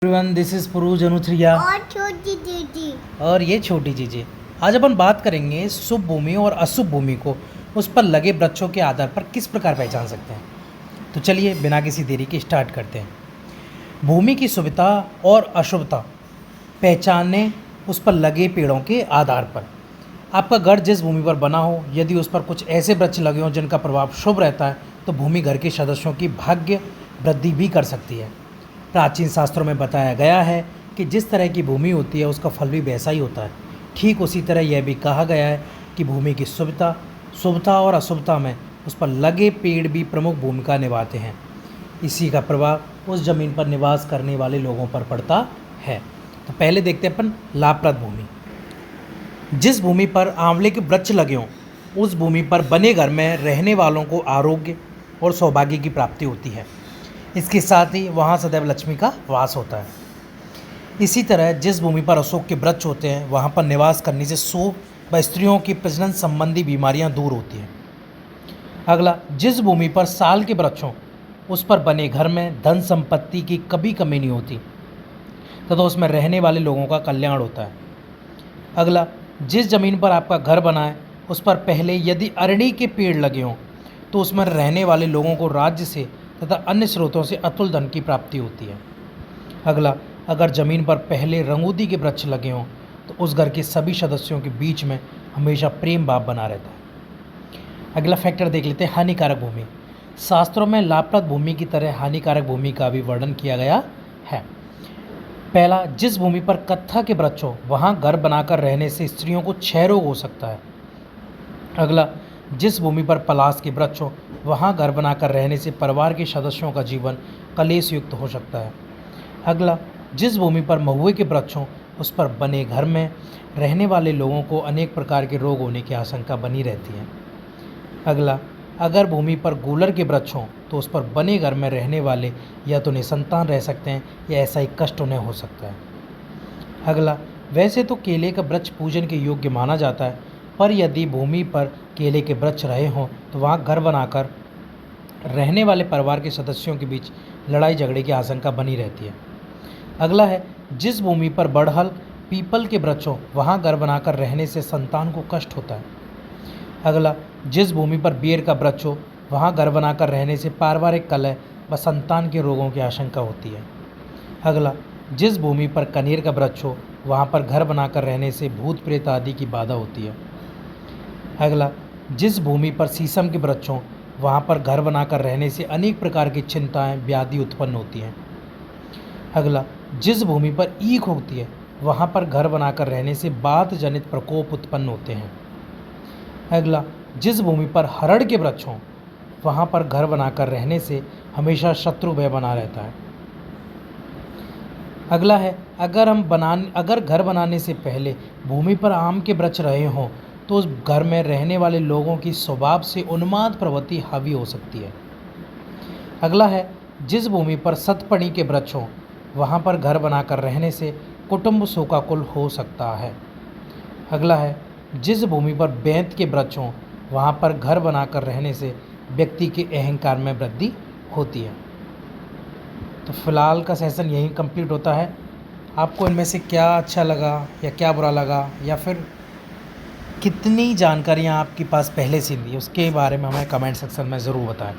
Everyone, this is पुरूज अनुथ्रिया और छोटी दीदी। और ये छोटी चीज़ें। आज अपन बात करेंगे शुभ भूमि और अशुभ भूमि को उस पर लगे वृक्षों के आधार पर किस प्रकार पहचान सकते हैं। तो चलिए बिना किसी देरी के स्टार्ट करते हैं। भूमि की शुभता और अशुभता पहचाने उस पर लगे पेड़ों के आधार पर। आपका घर जिस भूमि पर बना हो, यदि उस पर कुछ ऐसे वृक्ष लगे हों जिनका प्रभाव शुभ रहता है, तो भूमि घर के सदस्यों की भाग्य वृद्धि भी कर सकती है। प्राचीन शास्त्रों में बताया गया है कि जिस तरह की भूमि होती है उसका फल भी वैसा ही होता है। ठीक उसी तरह यह भी कहा गया है कि भूमि की शुभता और अशुभता में उस पर लगे पेड़ भी प्रमुख भूमिका निभाते हैं। इसी का प्रभाव उस जमीन पर निवास करने वाले लोगों पर पड़ता है। तो पहले देखते हैं अपन लाभप्रद भूमि। जिस भूमि पर आंवले के वृक्ष लगे हों, उस भूमि पर बने घर में रहने वालों को आरोग्य और सौभाग्य की प्राप्ति होती है। इसके साथ ही वहाँ सदैव लक्ष्मी का वास होता है। इसी तरह जिस भूमि पर अशोक के वृक्ष होते हैं, वहाँ पर निवास करने से शोभ व स्त्रियों की प्रजनन संबंधी बीमारियाँ दूर होती हैं। अगला, जिस भूमि पर साल के वृक्ष हों, उस पर बने घर में धन संपत्ति की कभी कमी नहीं होती तथा उसमें रहने वाले लोगों का कल्याण होता है। अगला, जिस जमीन पर आपका घर बना है, उस पर पहले यदि अरणी के पेड़ लगे हों, तो उसमें रहने वाले लोगों को राज्य से तथा अन्य स्रोतों से अतुल धन की प्राप्ति होती है। अगला, अगर ज़मीन पर पहले रंगूदी के वृक्ष लगे हों, तो उस घर के सभी सदस्यों के बीच में हमेशा प्रेम भाव बना रहता है। अगला फैक्टर देख लेते हैं, हानिकारक भूमि। शास्त्रों में लाभप्रद भूमि की तरह हानिकारक भूमि का भी वर्णन किया गया है। पहला, जिस भूमि पर कत्था के वृक्ष हो, वहाँ घर बनाकर रहने से स्त्रियों को क्षय रोग हो सकता है। अगला, जिस भूमि पर पलाश के वृक्ष हो, वहाँ घर बनाकर रहने से परिवार के सदस्यों का जीवन कलेश युक्त हो सकता है। अगला, जिस भूमि पर महुए के वृक्ष हों, उस पर बने घर में रहने वाले लोगों को अनेक प्रकार के रोग होने की आशंका बनी रहती है। अगला, अगर भूमि पर गूलर के वृक्ष हों, तो उस पर बने घर में रहने वाले या तो निसंतान रह सकते हैं या ऐसा ही कष्ट उन्हें हो सकता है। अगला, वैसे तो केले का वृक्ष पूजन के योग्य माना जाता है, पर यदि भूमि पर केले के वृक्ष रहे हों, तो वहाँ घर बनाकर रहने वाले परिवार के सदस्यों के बीच लड़ाई झगड़े की आशंका बनी रहती है। अगला है, जिस भूमि पर बड़हल पीपल के वृक्ष हों, वहाँ घर बनाकर रहने से संतान को कष्ट होता है। अगला, जिस भूमि पर बेर का वृक्ष हो, वहाँ घर बनाकर रहने से पारिवारिक कलह व संतान के रोगों की आशंका होती है। अगला, जिस भूमि पर कनेर का वृक्ष हो, वहाँ पर घर बनाकर रहने से भूत प्रेत आदि की बाधा होती है। अगला, जिस भूमि पर शीशम के वृक्ष हों, वहाँ पर घर बनाकर रहने से अनेक प्रकार की चिंताएं व्याधि उत्पन्न होती हैं। अगला, जिस भूमि पर ईख होती है, वहाँ पर घर बनाकर रहने से बात जनित प्रकोप उत्पन्न होते हैं। अगला, जिस भूमि पर हरड़ के वृक्ष हों, वहाँ पर घर बनाकर रहने से हमेशा शत्रु भय बना रहता है। अगला है, अगर घर बनाने से पहले भूमि पर आम के वृक्ष रहे हों, तो उस घर में रहने वाले लोगों की स्वभाव से उन्माद प्रवृत्ति हावी हो सकती है। अगला है, जिस भूमि पर सतपड़ी के वृक्ष हों, वहाँ पर घर बनाकर रहने से कुटुंब शोकाकुल हो सकता है। अगला है, जिस भूमि पर बेंत के वृक्ष हों, वहाँ पर घर बनाकर रहने से व्यक्ति के अहंकार में वृद्धि होती है। तो फिलहाल का सेशन यहीं कंप्लीट होता है। आपको इनमें से क्या अच्छा लगा या क्या बुरा लगा, या फिर कितनी जानकारियाँ आपके पास पहले से थी, उसके बारे में हमें कमेंट सेक्शन में ज़रूर बताएं।